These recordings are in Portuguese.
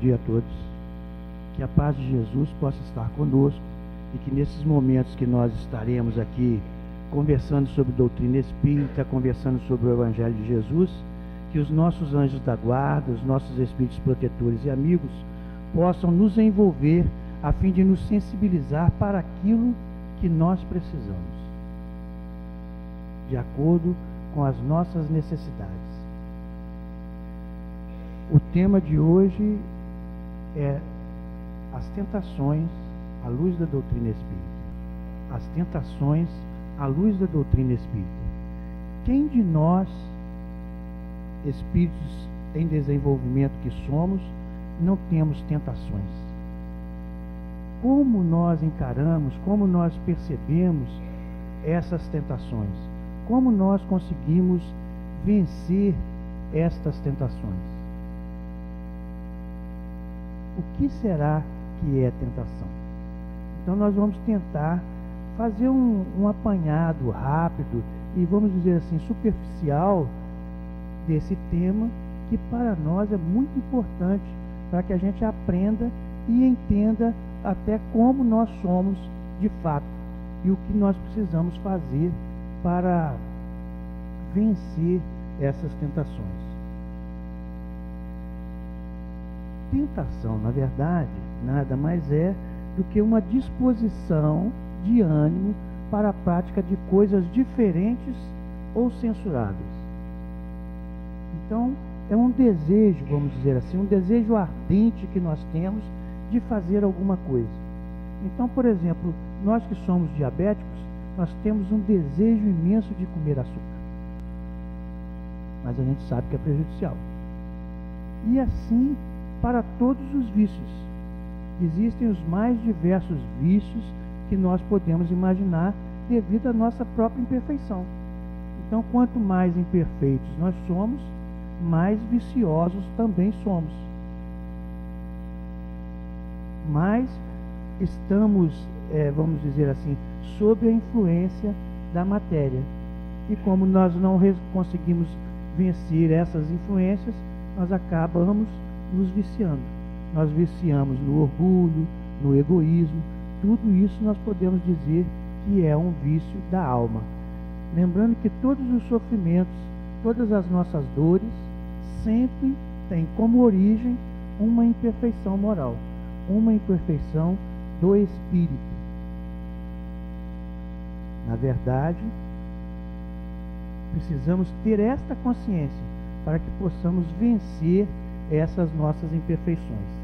dia a todos. Que a paz de Jesus possa estar conosco e que nesses momentos que nós estaremos aqui conversando sobre doutrina espírita, conversando sobre o Evangelho de Jesus, que os nossos anjos da guarda, os nossos espíritos protetores e amigos possam nos envolver a fim de nos sensibilizar para aquilo que nós precisamos, de acordo com as nossas necessidades. O tema de hoje é as tentações à luz da doutrina espírita. As tentações à luz da doutrina espírita. Quem de nós, espíritos em desenvolvimento que somos, não temos tentações? Como nós encaramos, como nós percebemos essas tentações? Como nós conseguimos vencer estas tentações? O que será que é tentação? Então nós vamos tentar fazer um apanhado rápido e, vamos dizer assim, superficial desse tema, que para nós é muito importante para que a gente aprenda e entenda até como nós somos de fato e o que nós precisamos fazer para vencer essas tentações. Tentação, na verdade, nada mais é do que uma disposição de ânimo para a prática de coisas diferentes ou censuráveis. Então, é um desejo, vamos dizer assim, um desejo ardente que nós temos de fazer alguma coisa. Então, por exemplo, nós que somos diabéticos, nós temos um desejo imenso de comer açúcar. Mas a gente sabe que é prejudicial. E assim, para todos os vícios. Existem os mais diversos vícios que nós podemos imaginar devido à nossa própria imperfeição. Então, quanto mais imperfeitos nós somos, mais viciosos também somos. Mais estamos, vamos dizer assim, sob a influência da matéria. E como nós não conseguimos vencer essas influências, nós acabamos nos viciando. Nós viciamos no orgulho, no egoísmo. Tudo isso nós podemos dizer que é um vício da alma. Lembrando que todos os sofrimentos, todas as nossas dores, sempre têm como origem uma imperfeição moral, uma imperfeição do espírito. Na verdade, precisamos ter esta consciência para que possamos vencer essas nossas imperfeições.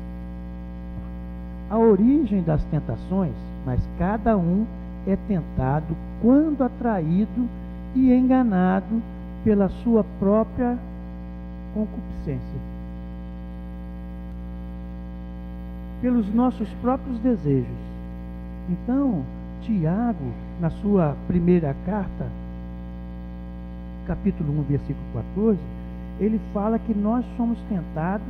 A origem das tentações, mas cada um é tentado quando atraído e enganado pela sua própria concupiscência, pelos nossos próprios desejos. Então, Tiago, na sua primeira carta, capítulo 1, versículo 14, ele fala que nós somos tentados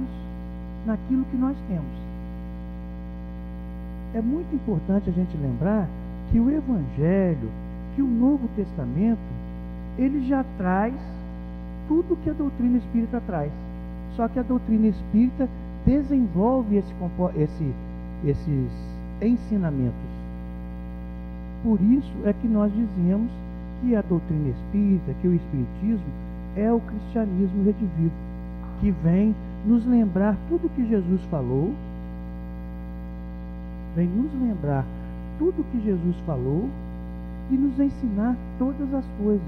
naquilo que nós temos. É muito importante a gente lembrar que o Evangelho, que o Novo Testamento, ele já traz tudo que a doutrina espírita traz. Só que a doutrina espírita desenvolve esses ensinamentos. Por isso é que nós dizemos que a doutrina espírita, que o espiritismo, é o cristianismo redivivo, que vem nos lembrar tudo que Jesus falou, vem nos lembrar tudo que Jesus falou e nos ensinar todas as coisas.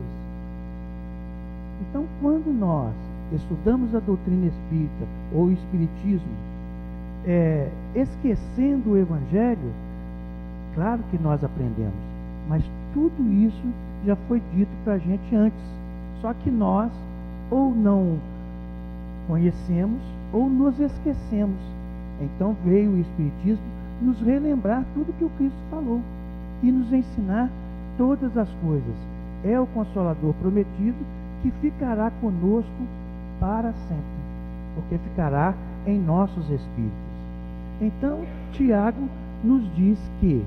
Então, quando nós estudamos a doutrina espírita ou o espiritismo, esquecendo o Evangelho, claro que nós aprendemos, mas tudo isso já foi dito para a gente antes. Só que nós ou não conhecemos ou nos esquecemos. Então veio o Espiritismo nos relembrar tudo que o Cristo falou e nos ensinar todas as coisas. É o Consolador prometido que ficará conosco para sempre, porque ficará em nossos espíritos. Então, Tiago nos diz que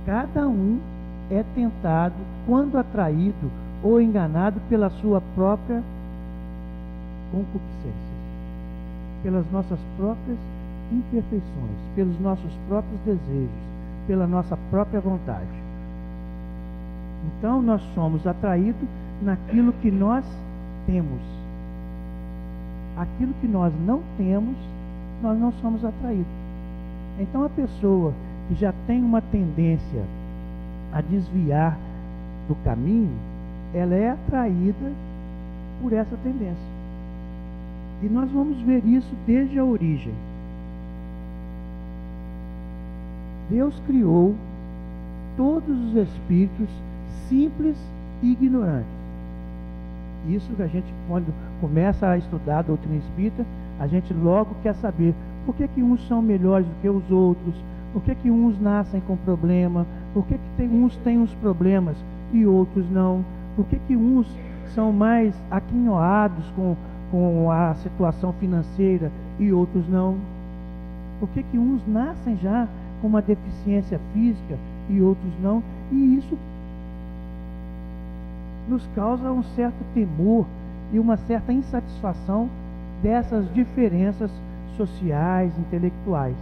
cada um é tentado quando atraído ou enganado pela sua própria concupiscência, pelas nossas próprias imperfeições, pelos nossos próprios desejos, pela nossa própria vontade. Então nós somos atraídos naquilo que nós temos. Aquilo que nós não temos, nós não somos atraídos. Então a pessoa que já tem uma tendência a desviar do caminho, ela é atraída por essa tendência. E nós vamos ver isso desde a origem. Deus criou todos os espíritos simples e ignorantes. Isso que a gente, quando começa a estudar a doutrina espírita, a gente logo quer saber por que uns são melhores do que os outros, por que uns nascem com problema, por que uns têm uns problemas e outros não, por que uns são mais aquinhoados com a situação financeira e outros não, por que uns nascem já com uma deficiência física e outros não, e isso nos causa um certo temor e uma certa insatisfação dessas diferenças sociais, intelectuais.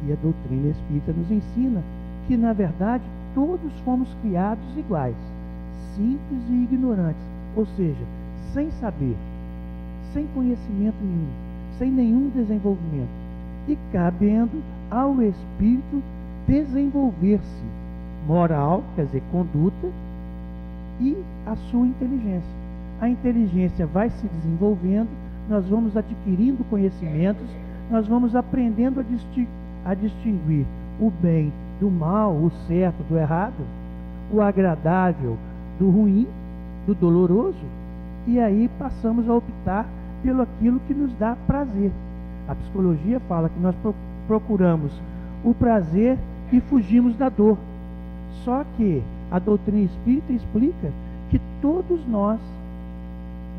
E a doutrina espírita nos ensina que, na verdade, todos fomos criados iguais, simples e ignorantes, ou seja, sem saber, sem conhecimento nenhum, sem nenhum desenvolvimento, e cabendo ao espírito desenvolver-se moral, quer dizer, conduta, e a sua inteligência. A inteligência vai se desenvolvendo, nós vamos adquirindo conhecimentos, nós vamos aprendendo a distinguir o bem do mal, o certo do errado, o agradável do ruim, do doloroso, e aí passamos a optar pelo aquilo que nos dá prazer. A psicologia fala que nós procuramos o prazer e fugimos da dor. Só que a doutrina espírita explica que todos nós,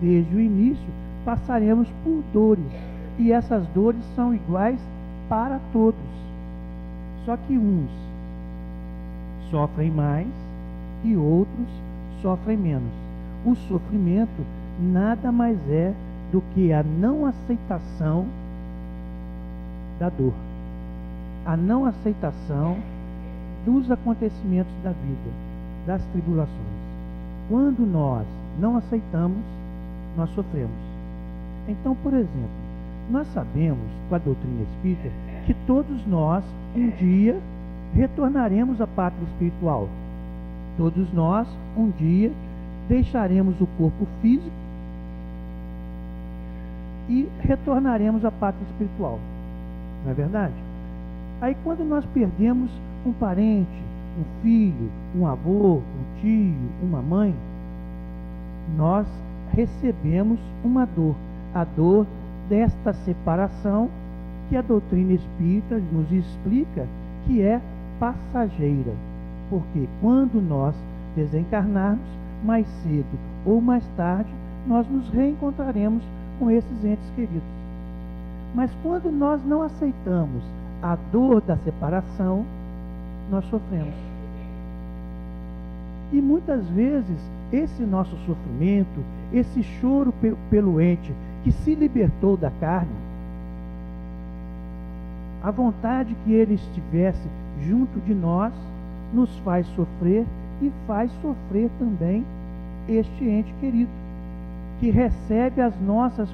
desde o início, passaremos por dores, e essas dores são iguais para todos. Só que uns sofrem mais e outros sofrem menos. O sofrimento nada mais é do que a não aceitação da dor, a não aceitação dos acontecimentos da vida, das tribulações. Quando nós não aceitamos, nós sofremos. Então, por exemplo, nós sabemos, com a doutrina espírita, que todos nós, um dia, retornaremos à pátria espiritual. Todos nós, um dia, deixaremos o corpo físico e retornaremos à pátria espiritual. Não é verdade? Aí, quando nós perdemos um parente, um filho, um avô, um tio, uma mãe, nós recebemos uma dor, a dor desta separação que a doutrina espírita nos explica que é passageira, porque quando nós desencarnarmos, mais cedo ou mais tarde, nós nos reencontraremos com esses entes queridos. Mas quando nós não aceitamos a dor da separação, nós sofremos. E muitas vezes esse nosso sofrimento, esse choro pelo ente que se libertou da carne, a vontade que ele estivesse junto de nós, nos faz sofrer e faz sofrer também este ente querido, que recebe as nossas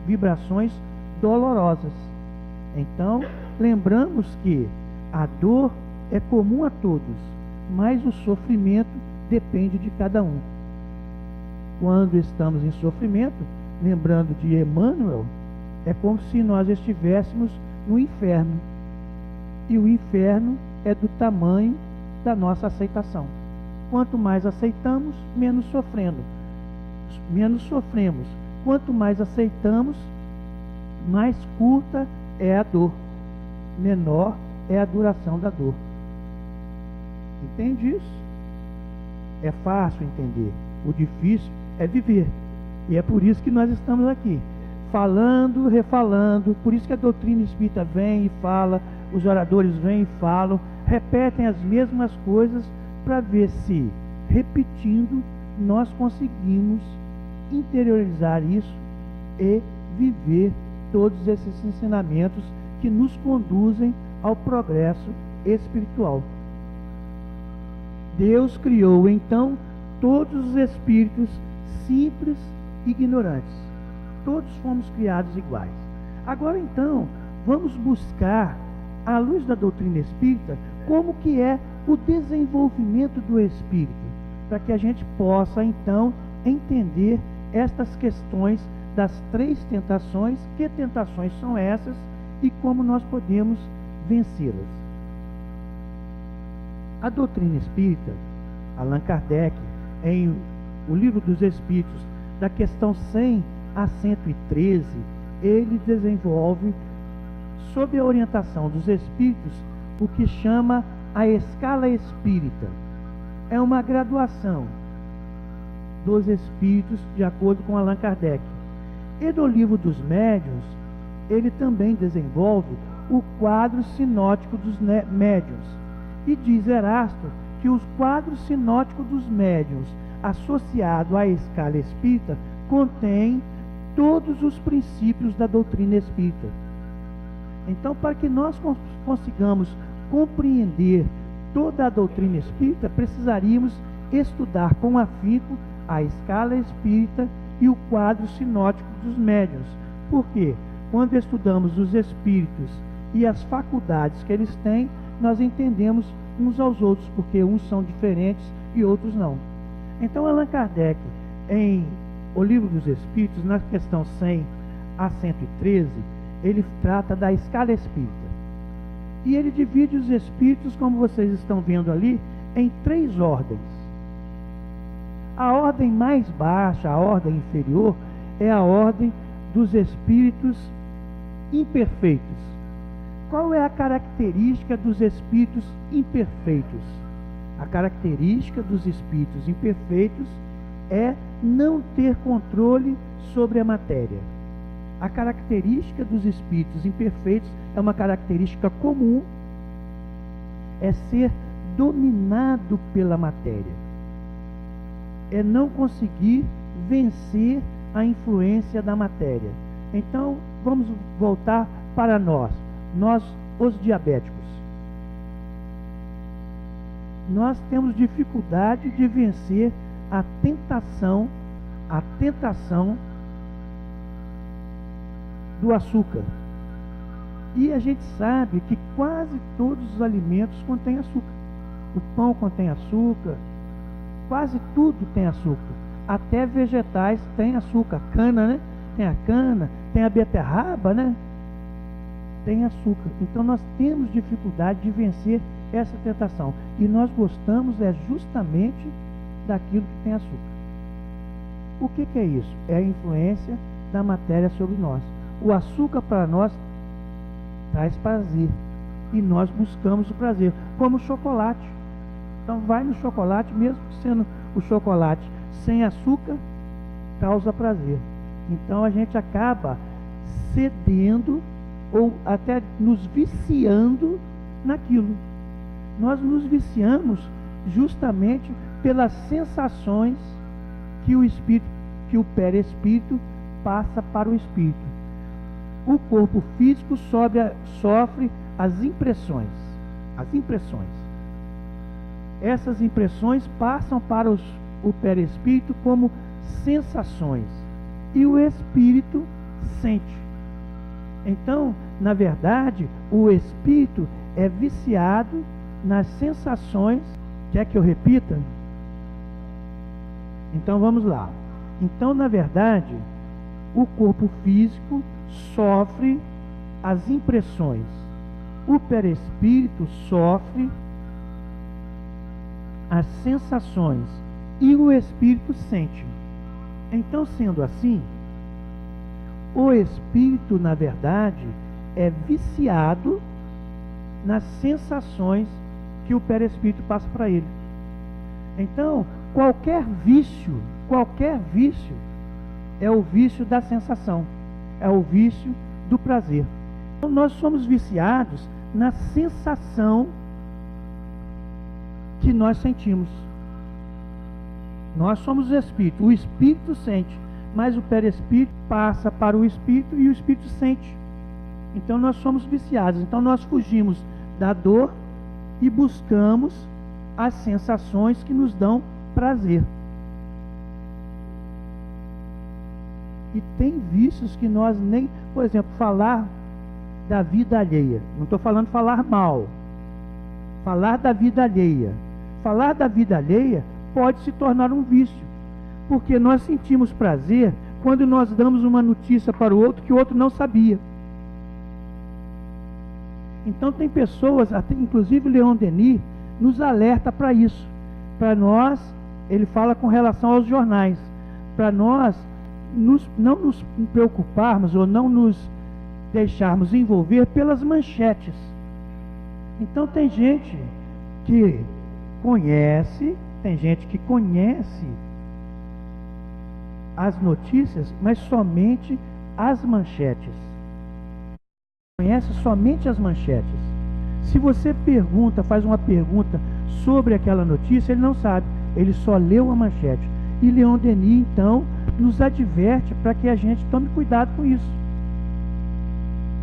vibrações dolorosas. Então, lembramos que a dor é comum a todos, mas o sofrimento depende de cada um. Quando estamos em sofrimento, lembrando de Emmanuel, é como se nós estivéssemos no inferno. E o inferno é do tamanho da nossa aceitação. Quanto mais aceitamos, menos sofremos. Quanto mais aceitamos, mais curta é a dor, menor é a duração da dor. Entende isso? É fácil entender. O difícil é viver. E é por isso que nós estamos aqui, falando, refalando. Por isso que a doutrina espírita vem e fala, os oradores vêm e falam, repetem as mesmas coisas para ver se, repetindo, nós conseguimos interiorizar isso e viver todos esses ensinamentos que nos conduzem ao progresso espiritual. Deus criou então todos os espíritos simples e ignorantes. Todos fomos criados iguais. Agora então, vamos buscar, à luz da doutrina espírita, como que é o desenvolvimento do espírito, para que a gente possa então entender estas questões das 3 tentações, que tentações são essas e como nós podemos vencê-las. A doutrina espírita, Allan Kardec, em O Livro dos Espíritos, da questão 100 a 113, ele desenvolve, sob a orientação dos espíritos, o que chama a escala espírita. É uma graduação dos espíritos, de acordo com Allan Kardec. E no Livro dos Médiuns, ele também desenvolve o quadro sinótico dos médiuns. E diz Erasto que os quadros sinóticos dos médiuns, associado à escala espírita, contém todos os princípios da doutrina espírita. Então, para que nós consigamos compreender toda a doutrina espírita, precisaríamos estudar com afinco a escala espírita e o quadro sinótico dos médiuns. Por quê? Quando estudamos os espíritos e as faculdades que eles têm, nós entendemos uns aos outros, porque uns são diferentes e outros não. Então, Allan Kardec, em O Livro dos Espíritos, na questão 100 a 113, ele trata da escala espírita. E ele divide os espíritos, como vocês estão vendo ali, em 3 ordens. A ordem mais baixa, a ordem inferior, é a ordem dos espíritos imperfeitos. Qual é a característica dos espíritos imperfeitos? A característica dos espíritos imperfeitos é não ter controle sobre a matéria. A característica dos espíritos imperfeitos é uma característica comum, é ser dominado pela matéria. É não conseguir vencer a influência da matéria. Então, vamos voltar para nós, os diabéticos. Nós temos dificuldade de vencer a tentação do açúcar. E a gente sabe que quase todos os alimentos contêm açúcar. O pão contém açúcar, quase tudo tem açúcar. Até vegetais têm açúcar. Cana, né? Tem a cana, tem a beterraba, né? Tem açúcar. Então nós temos dificuldade de vencer essa tentação. E nós gostamos justamente daquilo que tem açúcar. O que é isso? É a influência da matéria sobre nós. O açúcar para nós traz prazer. E nós buscamos o prazer. Como o chocolate. Então vai no chocolate, mesmo sendo o chocolate sem açúcar, causa prazer. Então a gente acaba cedendo ou até nos viciando naquilo. Nós nos viciamos justamente pelas sensações que o espírito, que o perispírito passa para o espírito. O corpo físico sofre as impressões. Essas impressões passam para o perispírito como sensações. E o espírito sente. Então, na verdade, o espírito é viciado nas sensações. Quer que eu repita? Então vamos lá. Então, na verdade, o corpo físico sofre as impressões. O perispírito sofre as sensações e o espírito sente. Então, sendo assim, o espírito, na verdade, é viciado nas sensações que o perispírito passa para ele. Então, qualquer vício é o vício da sensação, é o vício do prazer. Então, nós somos viciados na sensação que nós sentimos. Nós somos o espírito sente, mas o perispírito passa para o espírito e o espírito sente. Então nós somos viciados. Então nós fugimos da dor e buscamos as sensações que nos dão prazer. E tem vícios que nós nem, por exemplo, falar da vida alheia. Não estou falando falar mal. Falar da vida alheia. Falar da vida alheia pode se tornar um vício, porque nós sentimos prazer quando nós damos uma notícia para o outro que o outro não sabia. Então tem pessoas, até inclusive Leon Denis, nos alerta para isso. Para nós, ele fala com relação aos jornais, para nós não nos preocuparmos ou não nos deixarmos envolver pelas manchetes. Então tem gente que conhece as notícias, mas somente as manchetes. Conhece somente as manchetes. Se você faz uma pergunta sobre aquela notícia, ele não sabe, ele só leu a manchete. E Leon Denis, então, nos adverte para que a gente tome cuidado com isso.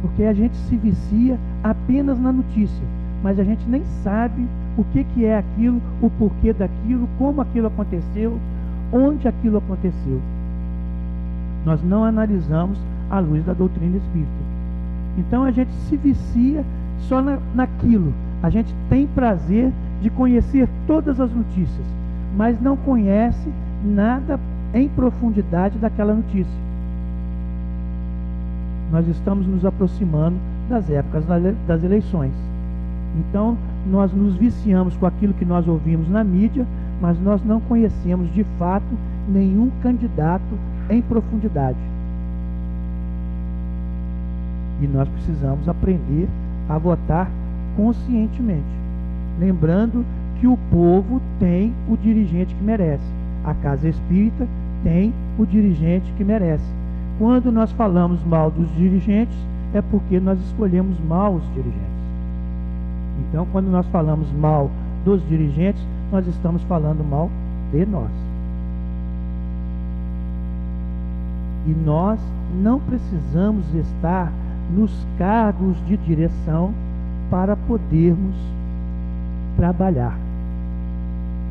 Porque a gente se vicia apenas na notícia, mas a gente nem sabe o que é aquilo, o porquê daquilo, como aquilo aconteceu, onde aquilo aconteceu. Nós não analisamos à luz da doutrina espírita. Então a gente se vicia só naquilo. A gente tem prazer de conhecer todas as notícias, mas não conhece nada em profundidade daquela notícia. Nós estamos nos aproximando das épocas das eleições. Então nós nos viciamos com aquilo que nós ouvimos na mídia, mas nós não conhecemos de fato nenhum candidato em profundidade. E nós precisamos aprender a votar conscientemente, lembrando que o povo tem o dirigente que merece. A Casa Espírita tem o dirigente que merece. Quando nós falamos mal dos dirigentes, é porque nós escolhemos mal os dirigentes. Então, quando nós falamos mal dos dirigentes, nós estamos falando mal de nós. E nós não precisamos estar nos cargos de direção para podermos trabalhar.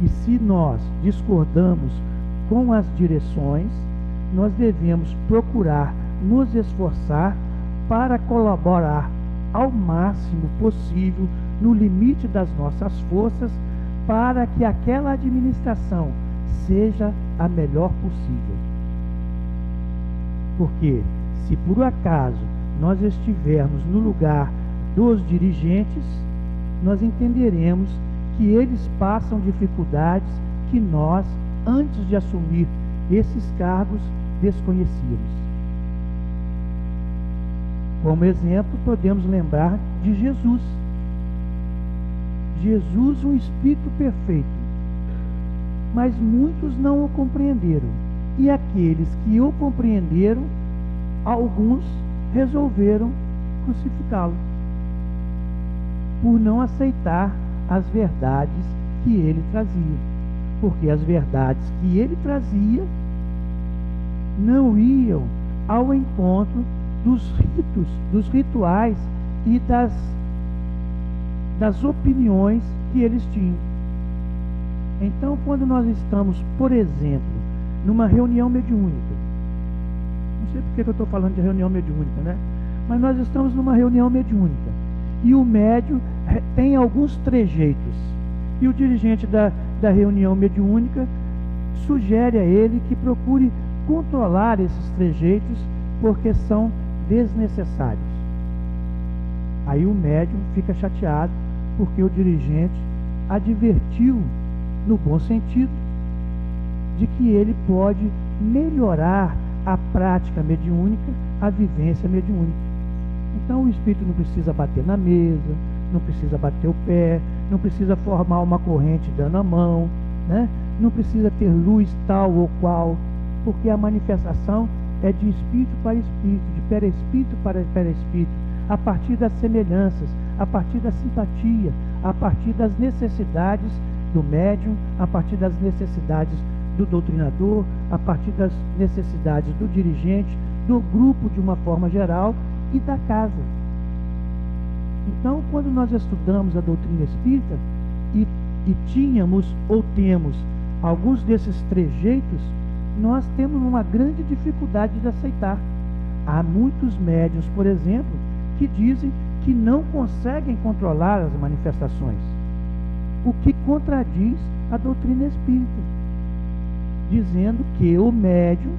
E se nós discordamos com as direções, nós devemos procurar nos esforçar para colaborar ao máximo possível, no limite das nossas forças, para que aquela administração seja a melhor possível. Porque se por acaso nós estivermos no lugar dos dirigentes, nós entenderemos que eles passam dificuldades que nós, antes de assumir esses cargos, desconhecíamos. Como exemplo, podemos lembrar de Jesus. Jesus, um Espírito perfeito, mas muitos não o compreenderam. E aqueles que o compreenderam, alguns resolveram crucificá-lo, por não aceitar as verdades que ele trazia. Porque as verdades que ele trazia não iam ao encontro dos ritos, dos rituais e das opiniões que eles tinham. Então, quando nós estamos, por exemplo, numa reunião mediúnica, não sei porque eu estou falando de reunião mediúnica, né? Mas nós estamos numa reunião mediúnica e o médium tem alguns trejeitos, e o dirigente da reunião mediúnica sugere a ele que procure controlar esses trejeitos, porque são desnecessários. Aí o médium fica chateado, porque o dirigente advertiu, no bom sentido, de que ele pode melhorar a prática mediúnica, a vivência mediúnica. Então o espírito não precisa bater na mesa, não precisa bater o pé, não precisa formar uma corrente dando a mão, né? Não precisa ter luz tal ou qual, porque a manifestação é de espírito para espírito, de perispírito para perispírito, a partir das semelhanças, a partir da simpatia, a partir das necessidades do médium, a partir das necessidades do doutrinador, a partir das necessidades do dirigente, do grupo de uma forma geral e da casa. Então, quando nós estudamos a doutrina espírita e tínhamos ou temos alguns desses trejeitos, nós temos uma grande dificuldade de aceitar. Há muitos médiuns, por exemplo, que dizem que não conseguem controlar as manifestações, o que contradiz a doutrina espírita, dizendo que o médium,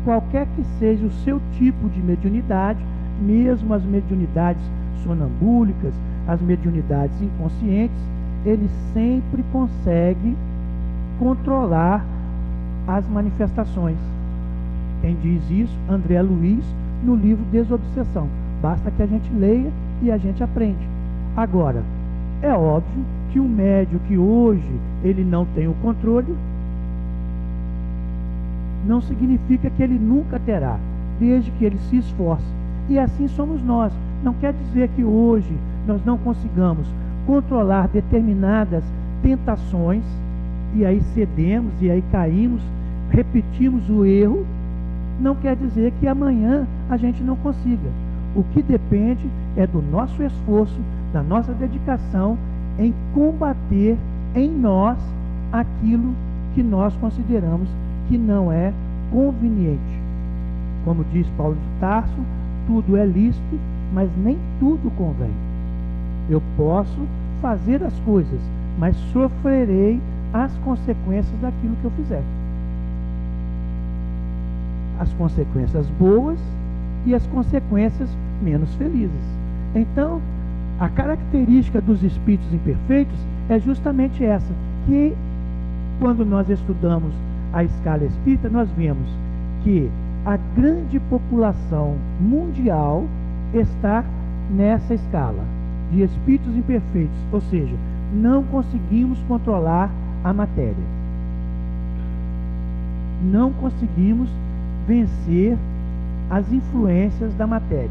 qualquer que seja o seu tipo de mediunidade, mesmo as mediunidades sonambúlicas, as mediunidades inconscientes, ele sempre consegue controlar as manifestações. Quem diz isso? André Luiz, no livro Desobsessão. Basta que a gente leia e a gente aprende. Agora, é óbvio que um médium que hoje ele não tem o controle, não significa que ele nunca terá, desde que ele se esforce. E assim somos nós. Não quer dizer que hoje nós não consigamos controlar determinadas tentações, e aí cedemos, e aí caímos, repetimos o erro. Não quer dizer que amanhã a gente não consiga. O que depende é do nosso esforço, da nossa dedicação em combater em nós aquilo que nós consideramos que não é conveniente. Como diz Paulo de Tarso, tudo é lícito, mas nem tudo convém. Eu posso fazer as coisas, mas sofrerei as consequências daquilo que eu fizer. As consequências boas e as consequências menos felizes. Então, a característica dos espíritos imperfeitos é justamente essa, que quando nós estudamos a escala espírita, nós vemos que a grande população mundial está nessa escala de espíritos imperfeitos, ou seja, não conseguimos controlar a matéria. Não conseguimos vencer as influências da matéria.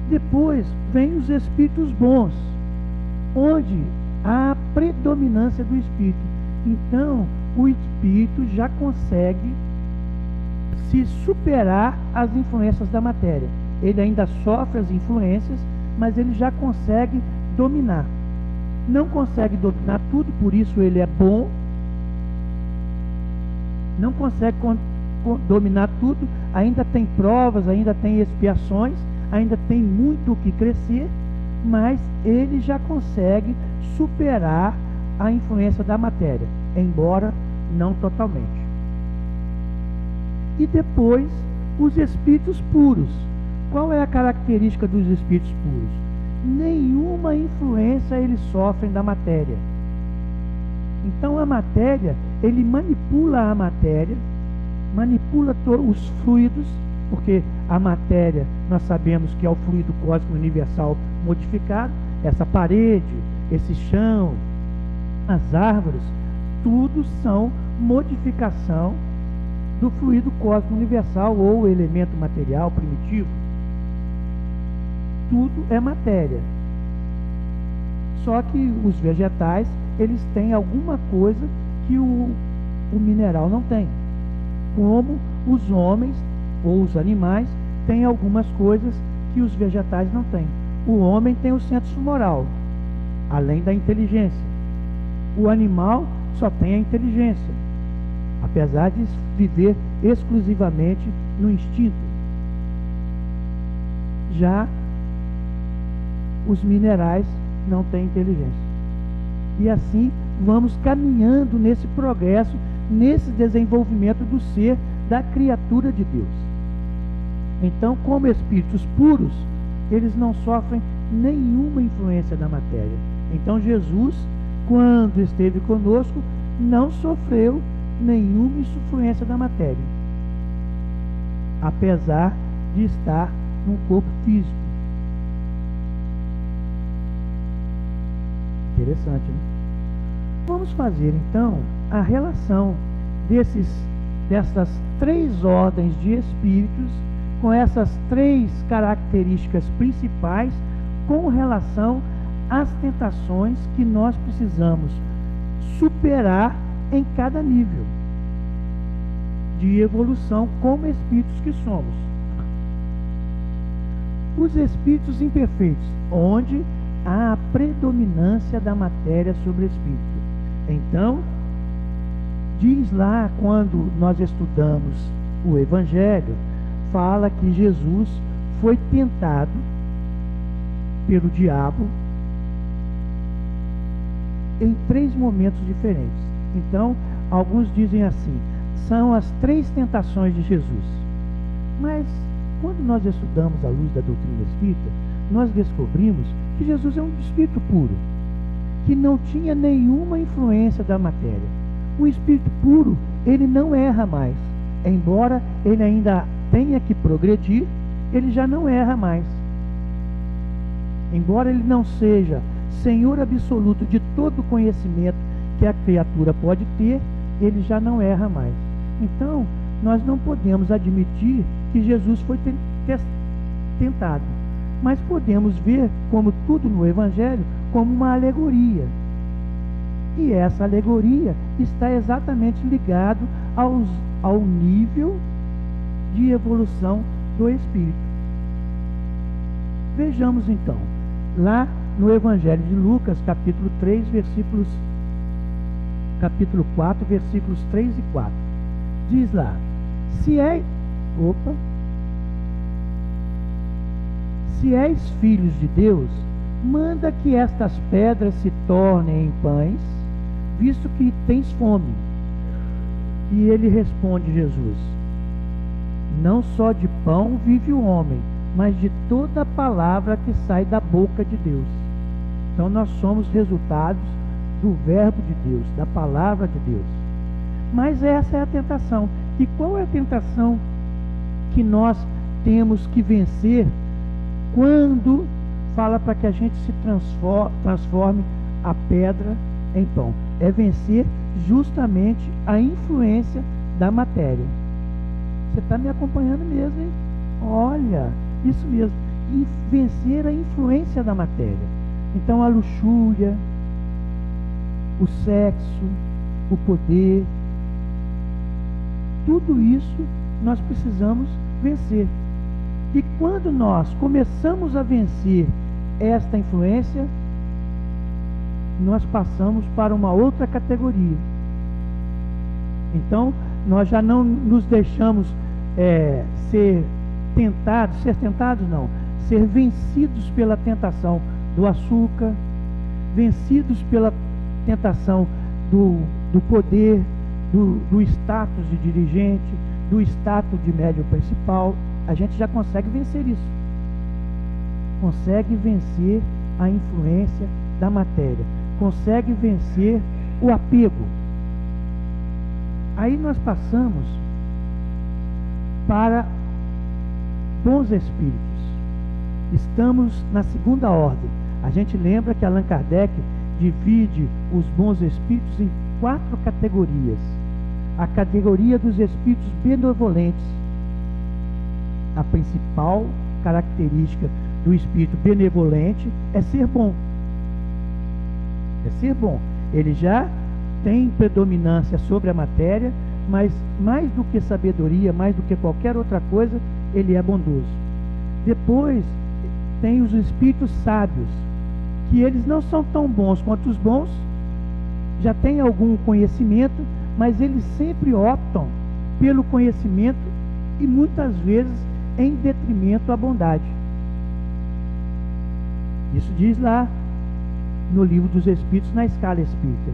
Depois vem os espíritos bons, onde há a predominância do espírito. Então, o espírito já consegue se superar as influências da matéria. Ele ainda sofre as influências, mas ele já consegue dominar. Não consegue dominar tudo, por isso ele é bom. Não consegue dominar tudo, ainda tem provas, ainda tem expiações, ainda tem muito o que crescer, mas ele já consegue superar a influência da matéria, embora não totalmente. E depois, os espíritos puros. Qual é a característica dos espíritos puros? Nenhuma influência eles sofrem da matéria. Então a matéria, ele manipula a matéria, manipula os fluidos, porque a matéria, nós sabemos que é o fluido cósmico universal modificado, essa parede, esse chão, as árvores, tudo são modificação do fluido cósmico universal ou elemento material primitivo. Tudo é matéria. Só que os vegetais, eles têm alguma coisa que o mineral não tem. Como os homens ou os animais têm algumas coisas que os vegetais não têm. O homem tem o senso moral, além da inteligência. O animal só tem a inteligência, apesar de viver exclusivamente no instinto. Já os minerais não têm inteligência. E assim vamos caminhando nesse progresso, nesse desenvolvimento do ser, da criatura de Deus. Então, como espíritos puros, eles não sofrem nenhuma influência da matéria. Então Jesus, quando esteve conosco, não sofreu nenhuma influência da matéria, apesar de estar num corpo físico. Interessante, né? Vamos fazer então a relação dessas três ordens de espíritos com essas três características principais com relação às tentações que nós precisamos superar em cada nível de evolução como espíritos que somos. Os espíritos imperfeitos, onde há a predominância da matéria sobre o espírito. Então, diz lá, quando nós estudamos o Evangelho, fala que Jesus foi tentado pelo diabo em 3 momentos diferentes. Então, alguns dizem assim, são as 3 tentações de Jesus. Mas, quando nós estudamos à luz da doutrina espírita, nós descobrimos que Jesus é um espírito puro, que não tinha nenhuma influência da matéria. O espírito puro, ele não erra mais. Embora ele ainda tenha que progredir, ele já não erra mais. Embora ele não seja senhor absoluto de todo o conhecimento que a criatura pode ter, ele já não erra mais. Então, nós não podemos admitir que Jesus foi tentado, mas podemos ver, como tudo no Evangelho, como uma alegoria. E essa alegoria está exatamente ligada ao nível de evolução do Espírito. Vejamos então, lá no Evangelho de Lucas, capítulo 4, versículos 3 e 4. Diz lá, se és filhos de Deus, manda que estas pedras se tornem em pães, visto que tens fome. E ele responde, Jesus, não só de pão vive o homem, mas de toda palavra que sai da boca de Deus. Então nós somos resultados do verbo de Deus, da palavra de Deus. Mas essa é a tentação. E qual é a tentação que nós temos que vencer quando fala para que a gente se transforme a pedra em pão? É vencer justamente a influência da matéria. Você está me acompanhando mesmo, hein? Olha, isso mesmo. E vencer a influência da matéria. Então a luxúria, o sexo, o poder, tudo isso nós precisamos vencer. E quando nós começamos a vencer esta influência, nós passamos para uma outra categoria. Então, nós já não nos deixamos ser vencidos pela tentação do açúcar, vencidos pela tentação do poder, do status de dirigente, do status de médium principal. A gente já consegue vencer isso. Consegue vencer a influência da matéria. Consegue vencer o apego. Aí nós passamos para bons espíritos. Estamos na segunda ordem. A gente lembra que Allan Kardec divide os bons espíritos em 4 categorias. A categoria dos espíritos benevolentes. A principal característica do espírito benevolente é ser bom. É ser bom. Ele já tem predominância sobre a matéria, mas mais do que sabedoria, mais do que qualquer outra coisa, ele é bondoso. Depois tem os espíritos sábios, que eles não são tão bons quanto os bons, já têm algum conhecimento, mas eles sempre optam pelo conhecimento e muitas vezes em detrimento à bondade. Isso diz lá no livro dos Espíritos, na escala espírita.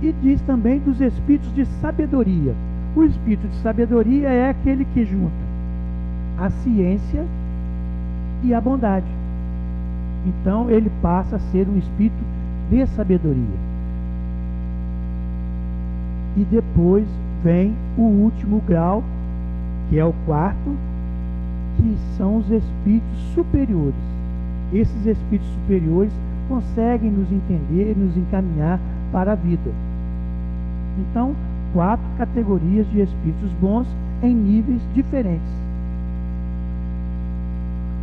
E diz também dos espíritos de sabedoria. O espírito de sabedoria é aquele que junta a ciência e a bondade. Então ele passa a ser um espírito de sabedoria. E depois vem o último grau, que é o 4º, que são os espíritos superiores. Esses espíritos superiores conseguem nos entender e nos encaminhar para a vida. Então, 4 categorias de espíritos bons em níveis diferentes.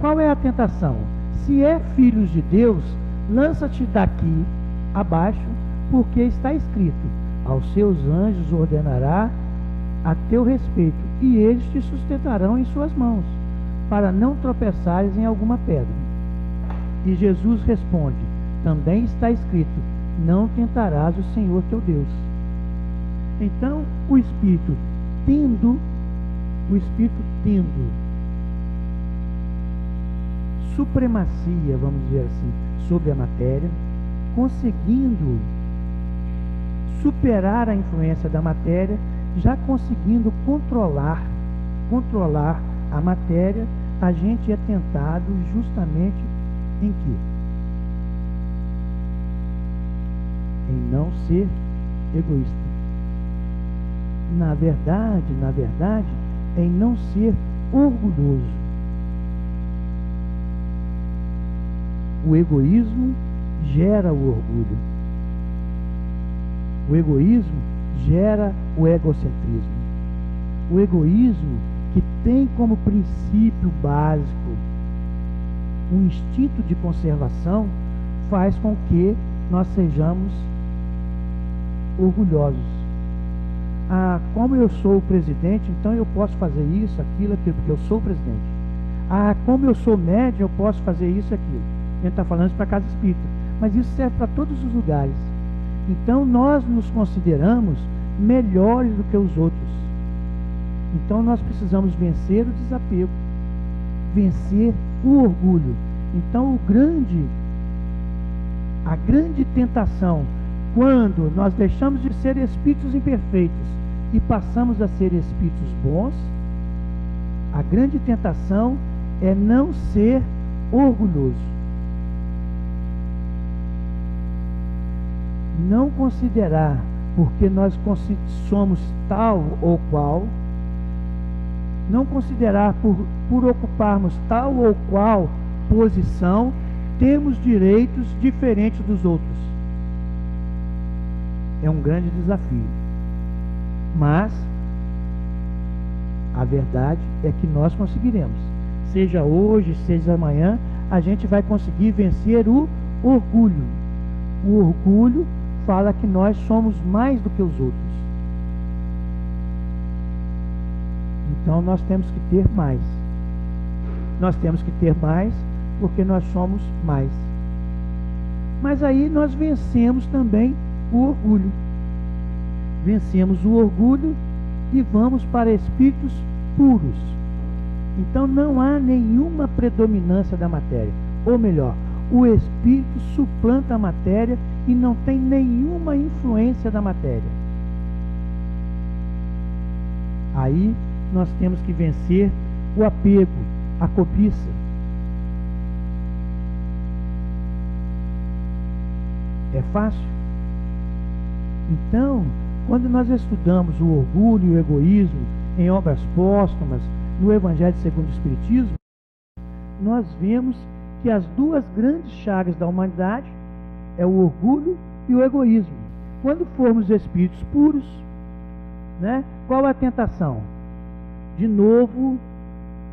Qual é a tentação? Se é filhos de Deus, lança-te daqui abaixo, porque está escrito: Aos seus anjos ordenará a teu respeito, e eles te sustentarão em suas mãos, para não tropeçares em alguma pedra. E Jesus responde: também está escrito: não tentarás o Senhor teu Deus. Então, o Espírito tendo supremacia, vamos dizer assim, sobre a matéria, conseguindo superar a influência da matéria, já conseguindo controlar a matéria, a gente é tentado justamente em quê? Em não ser egoísta. Na verdade, em não ser orgulhoso. O egoísmo gera o orgulho. O egoísmo gera o egocentrismo. O egoísmo, que tem como princípio básico um instinto de conservação, faz com que nós sejamos orgulhosos. Como eu sou o presidente, então eu posso fazer isso, aquilo, porque eu sou o presidente. Como eu sou médium, eu posso fazer isso, aquilo. A gente está falando isso para a casa espírita, mas isso serve para todos os lugares. Então nós nos consideramos melhores do que os outros. Então nós precisamos vencer o desapego, vencer o orgulho. Então a grande tentação, quando nós deixamos de ser espíritos imperfeitos e passamos a ser espíritos bons, a grande tentação é não ser orgulhoso. Não considerar, porque nós somos tal ou qual, não considerar por ocuparmos tal ou qual posição, temos direitos diferentes dos outros. É um grande desafio. Mas a verdade é que nós conseguiremos. Seja hoje, seja amanhã, a gente vai conseguir vencer o orgulho. O orgulho fala que nós somos mais do que os outros. Então nós temos que ter mais. Nós temos que ter mais porque nós somos mais. Mas aí nós vencemos também o orgulho. Vencemos o orgulho e vamos para espíritos puros. Então não há nenhuma predominância da matéria. Ou melhor, o espírito suplanta a matéria e não tem nenhuma influência da matéria. Aí nós temos que vencer o apego, a cobiça. É fácil? Então, quando nós estudamos o orgulho e o egoísmo em obras póstumas, no Evangelho segundo o Espiritismo, nós vemos que as duas grandes chagas da humanidade é o orgulho e o egoísmo. Quando formos espíritos puros, qual a tentação? De novo,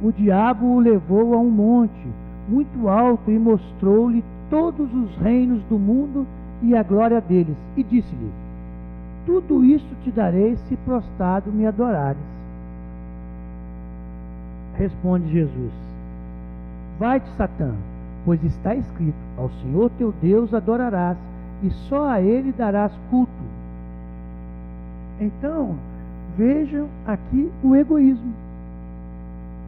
o diabo o levou a um monte muito alto e mostrou-lhe todos os reinos do mundo e a glória deles, e disse-lhe: tudo isso te darei se prostrado me adorares. Responde Jesus: vai-te, Satã, pois está escrito: ao Senhor teu Deus adorarás, e só a Ele darás culto. Então, vejam aqui o egoísmo.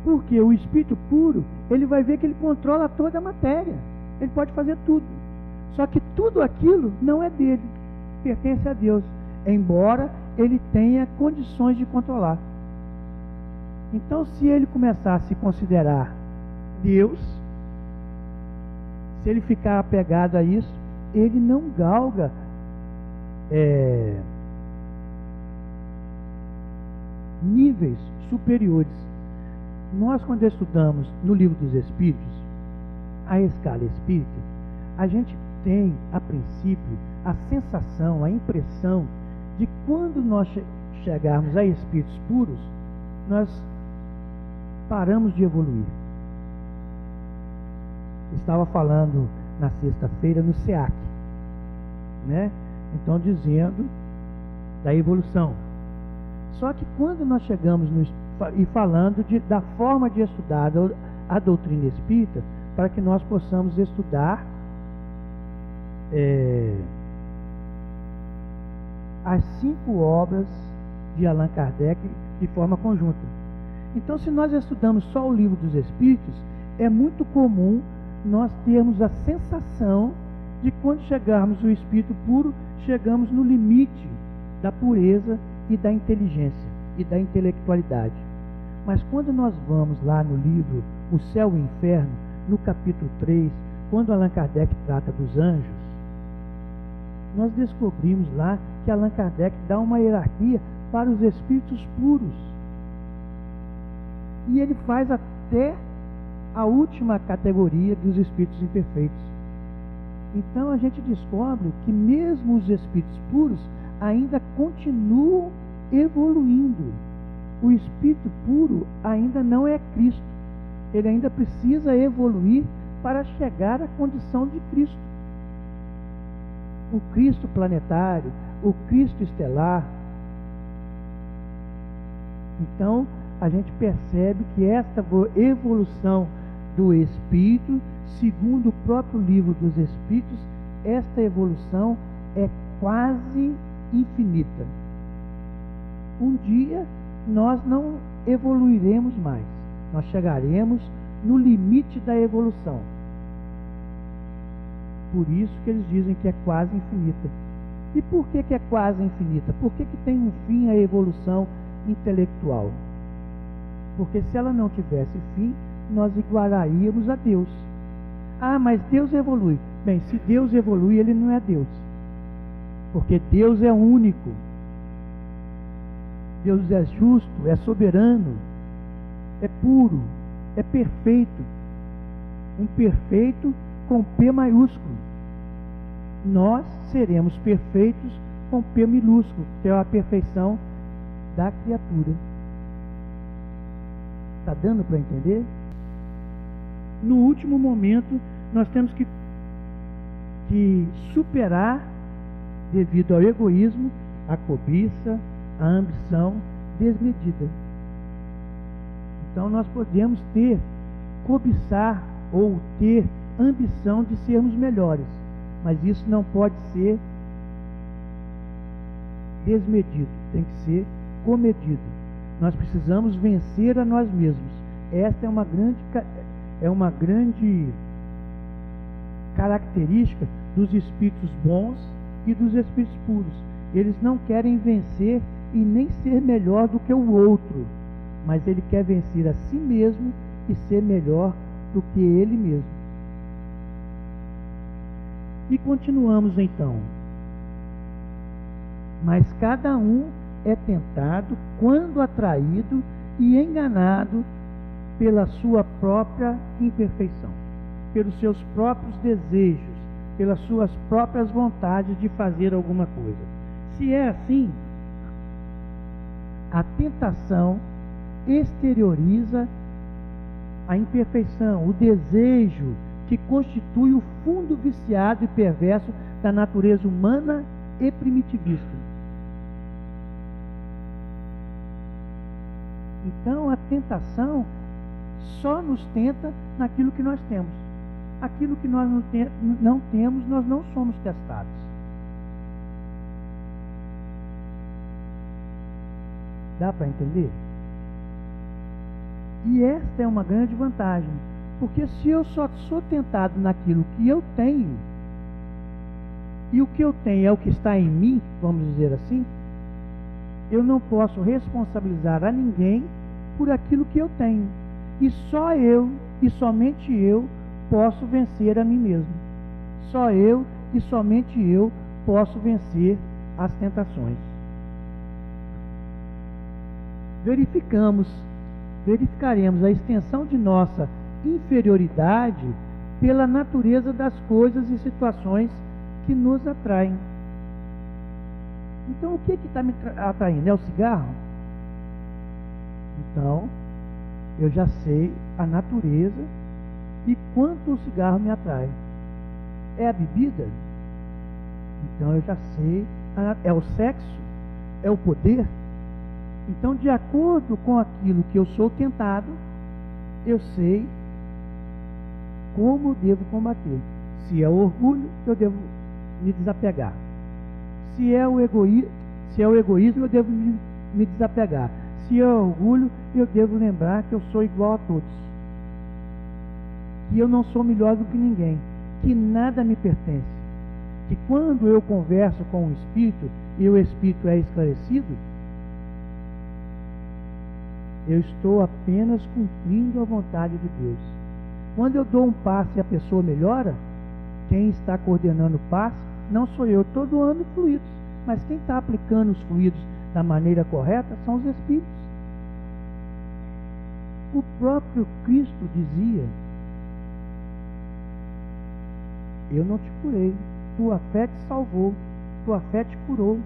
Porque o espírito puro, ele vai ver que ele controla toda a matéria. Ele pode fazer tudo. Só que tudo aquilo não é dele, pertence a Deus, embora ele tenha condições de controlar. Então, se ele começar a se considerar Deus, se ele ficar apegado a isso, ele não galga níveis superiores. Nós, quando estudamos no Livro dos Espíritos, a escala espírita, a gente tem, a princípio, a sensação, a impressão de quando nós chegarmos a espíritos puros, nós paramos de evoluir. Estava falando na sexta-feira no SEAC, então dizendo da evolução. Só que quando nós chegamos e falando da forma de estudar a doutrina espírita, para que nós possamos estudar as 5 obras de Allan Kardec de forma conjunta. Então, se nós estudamos só o Livro dos Espíritos, é muito comum nós termos a sensação de quando chegarmos no espírito puro, chegamos no limite da pureza e da inteligência e da intelectualidade. Mas quando nós vamos lá no livro O Céu e o Inferno, no capítulo 3, quando Allan Kardec trata dos anjos, nós descobrimos lá que Allan Kardec dá uma hierarquia para os espíritos puros. E ele faz até a última categoria dos espíritos imperfeitos. Então a gente descobre que mesmo os espíritos puros ainda continuam evoluindo. O espírito puro ainda não é Cristo. Ele ainda precisa evoluir para chegar à condição de Cristo. O Cristo planetário, o Cristo estelar. Então, a gente percebe que esta evolução do espírito, segundo o próprio Livro dos Espíritos, esta evolução é quase infinita. Um dia nós não evoluiremos mais, nós chegaremos no limite da evolução. Por isso que eles dizem que é quase infinita. E por que é quase infinita? Por que tem um fim a evolução intelectual? Porque se ela não tivesse fim, nós igualaríamos a Deus. Ah, mas Deus evolui. Bem, se Deus evolui, ele não é Deus. Porque Deus é único. Deus é justo, é soberano, é puro, é perfeito. Um perfeito com P maiúsculo. Nós seremos perfeitos com P minúsculo, que é a perfeição da criatura. Está dando para entender? No último momento, nós temos que superar, devido ao egoísmo, a cobiça, a ambição desmedida. Então nós podemos cobiçar ou ter ambição de sermos melhores, mas isso não pode ser desmedido, tem que ser comedido. Nós precisamos vencer a nós mesmos. Esta é uma grande característica dos espíritos bons e dos espíritos puros. Eles não querem vencer e nem ser melhor do que o outro, mas ele quer vencer a si mesmo e ser melhor do que ele mesmo. E continuamos então. Mas cada um é tentado quando atraído e enganado pela sua própria imperfeição, pelos seus próprios desejos, pelas suas próprias vontades de fazer alguma coisa. Se é assim, a tentação exterioriza a imperfeição, o desejo que constitui o fundo viciado e perverso da natureza humana e primitivista. Então a tentação só nos tenta naquilo que nós temos. Aquilo que nós não temos, nós não somos testados. Dá para entender? E esta é uma grande vantagem, porque se eu só sou tentado naquilo que eu tenho, e o que eu tenho é o que está em mim, vamos dizer assim, eu não posso responsabilizar a ninguém por aquilo que eu tenho. E só eu, e somente eu, posso vencer a mim mesmo. Só eu e somente eu posso vencer as tentações. Verificaremos a extensão de nossa inferioridade pela natureza das coisas e situações que nos atraem. Então, o que está me atraindo? É o cigarro? Então, eu já sei a natureza e quanto o cigarro me atrai. É a bebida? Então, eu já sei. É o sexo? é o poder. Então, de acordo com aquilo que eu sou tentado, eu sei como devo combater. Se é o orgulho, eu devo me desapegar. Se é o egoísmo, eu devo me desapegar. Se é o orgulho, eu devo lembrar que eu sou igual a todos, que eu não sou melhor do que ninguém, que nada me pertence, que quando eu converso com o Espírito e o Espírito é esclarecido, eu estou apenas cumprindo a vontade de Deus. Quando eu dou um passe e a pessoa melhora, quem está coordenando o passe não sou eu, estou doando fluidos, mas quem está aplicando os fluidos da maneira correta são os Espíritos. O próprio Cristo dizia: eu não te curei, tua fé te salvou, tua fé te curou,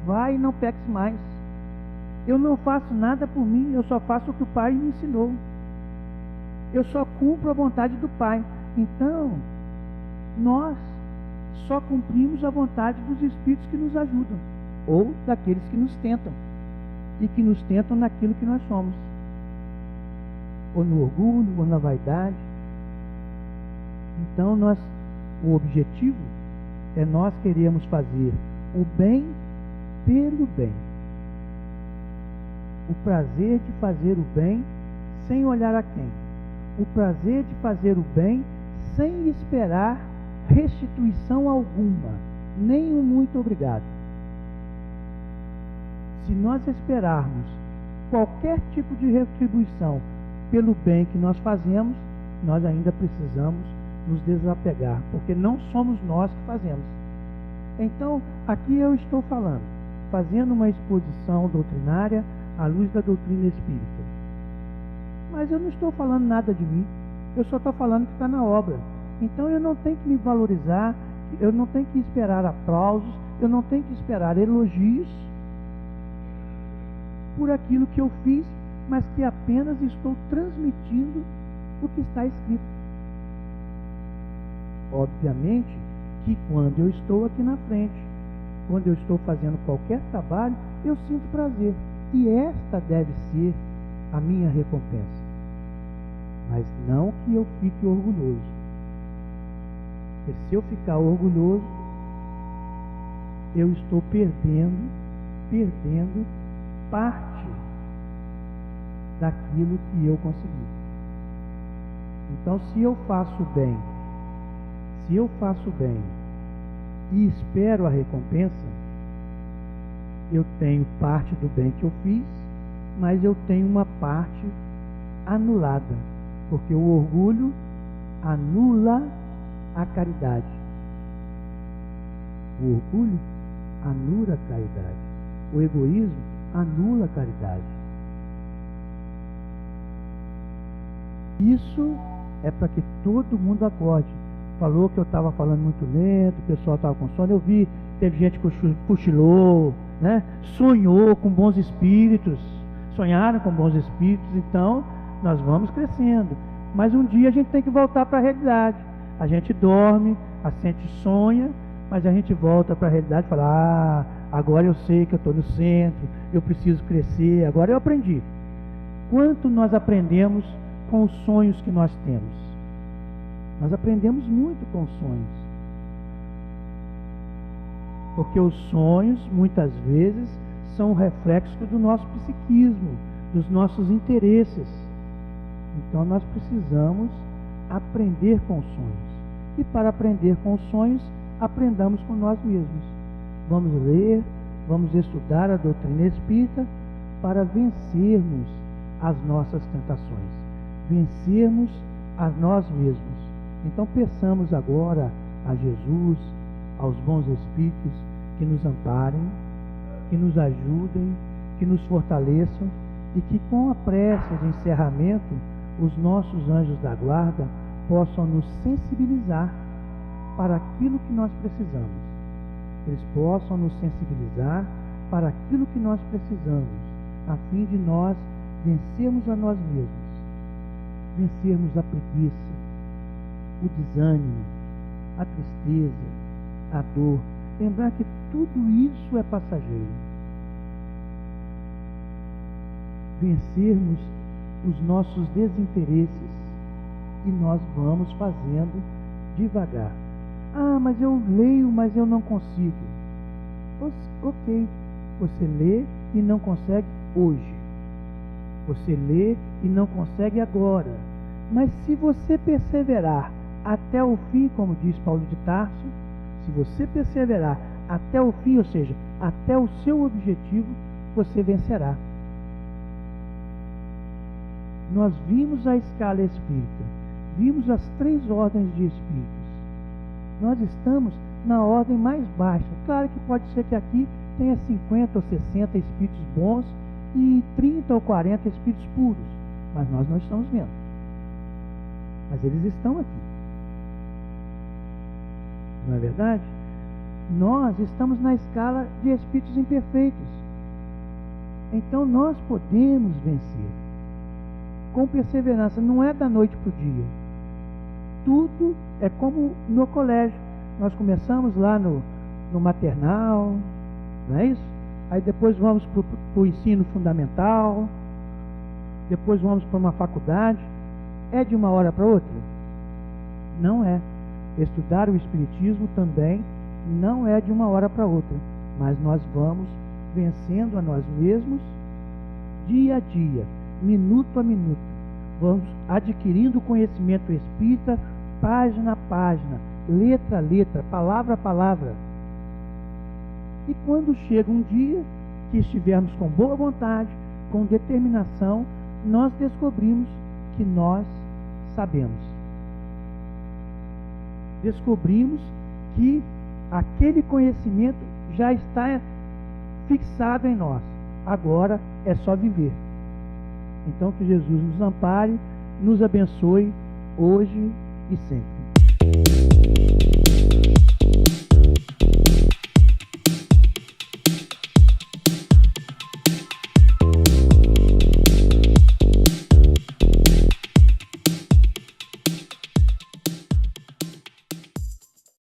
vai e não peques mais. Eu não faço nada por mim, eu só faço o que o Pai me ensinou. Eu só cumpro a vontade do Pai. Então, nós só cumprimos a vontade dos Espíritos que nos ajudam, ou daqueles que nos tentam, e que nos tentam naquilo que nós somos, ou no orgulho, ou na vaidade. Então, o objetivo é nós queremos fazer o bem pelo bem. O prazer de fazer o bem sem olhar a quem. O prazer de fazer o bem sem esperar restituição alguma, nem um muito obrigado. Se nós esperarmos qualquer tipo de retribuição pelo bem que nós fazemos, nós ainda precisamos nos desapegar, porque não somos nós que fazemos. Então, aqui eu estou falando, fazendo uma exposição doutrinária à luz da doutrina espírita. Mas eu não estou falando nada de mim, eu só estou falando que está na obra. Então eu não tenho que me valorizar, eu não tenho que esperar aplausos, eu não tenho que esperar elogios por aquilo que eu fiz, mas que apenas estou transmitindo o que está escrito. Obviamente que quando eu estou aqui na frente, quando eu estou fazendo qualquer trabalho, eu sinto prazer. E esta deve ser a minha recompensa. Mas não que eu fique orgulhoso. Porque se eu ficar orgulhoso, eu estou perdendo parte daquilo que eu consegui. Então, se eu faço bem e espero a recompensa, eu tenho parte do bem que eu fiz, mas eu tenho uma parte anulada, porque o orgulho anula a caridade. O orgulho anula a caridade. O egoísmo anula a caridade. Isso é para que todo mundo acorde. Falou que eu estava falando muito lento, o pessoal estava com sono. Eu vi, teve gente que cochilou, né? Sonhou com bons espíritos, sonharam com bons espíritos. Então nós vamos crescendo, mas um dia a gente tem que voltar para a realidade. A gente dorme, a gente sonha, mas a gente volta para a realidade e fala: agora eu sei que eu estou no centro, eu preciso crescer, agora eu aprendi. Quanto nós aprendemos com os sonhos que nós temos? Nós aprendemos muito com os sonhos. Porque os sonhos, muitas vezes, são reflexos do nosso psiquismo, dos nossos interesses. Então nós precisamos aprender com os sonhos. E para aprender com os sonhos, aprendamos com nós mesmos. Vamos ler, vamos estudar a doutrina espírita para vencermos as nossas tentações, vencermos a nós mesmos. Então peçamos agora a Jesus, aos bons espíritos, que nos amparem, que nos ajudem, que nos fortaleçam e que com a prece de encerramento os nossos anjos da guarda possam nos sensibilizar para aquilo que nós precisamos. Eles possam nos sensibilizar para aquilo que nós precisamos, a fim de nós vencermos a nós mesmos, vencermos a preguiça, o desânimo, a tristeza, a dor. Lembrar que tudo isso é passageiro. vencermos os nossos desinteresses, e nós vamos fazendo devagar. Ah, mas eu leio, mas eu não consigo. Ok, você lê e não consegue hoje. Você lê e não consegue agora. Mas se você perseverar até o fim, como diz Paulo de Tarso, se você perseverar até o fim, ou seja, até o seu objetivo, você vencerá. Nós vimos a escala espírita, vimos as 3 ordens de espíritos. Nós estamos na ordem mais baixa. Claro que pode ser que aqui tenha 50 ou 60 espíritos bons e 30 ou 40 espíritos puros, mas nós não estamos vendo. Mas eles estão aqui. Não é verdade? Nós estamos na escala de espíritos imperfeitos. Então nós podemos vencer com perseverança. Não é da noite para o dia. Tudo é como no colégio. Nós começamos lá no maternal, não é isso? Aí depois vamos para o ensino fundamental, depois vamos para uma faculdade. É de uma hora para outra? Não é. Estudar o Espiritismo também não é de uma hora para outra, mas nós vamos vencendo a nós mesmos dia a dia, minuto a minuto. Vamos adquirindo conhecimento espírita, página a página, letra a letra, palavra a palavra. E quando chega um dia que estivermos com boa vontade, com determinação, nós descobrimos que nós sabemos. Descobrimos que aquele conhecimento já está fixado em nós. Agora é só viver. Então que Jesus nos ampare, nos abençoe hoje e sempre.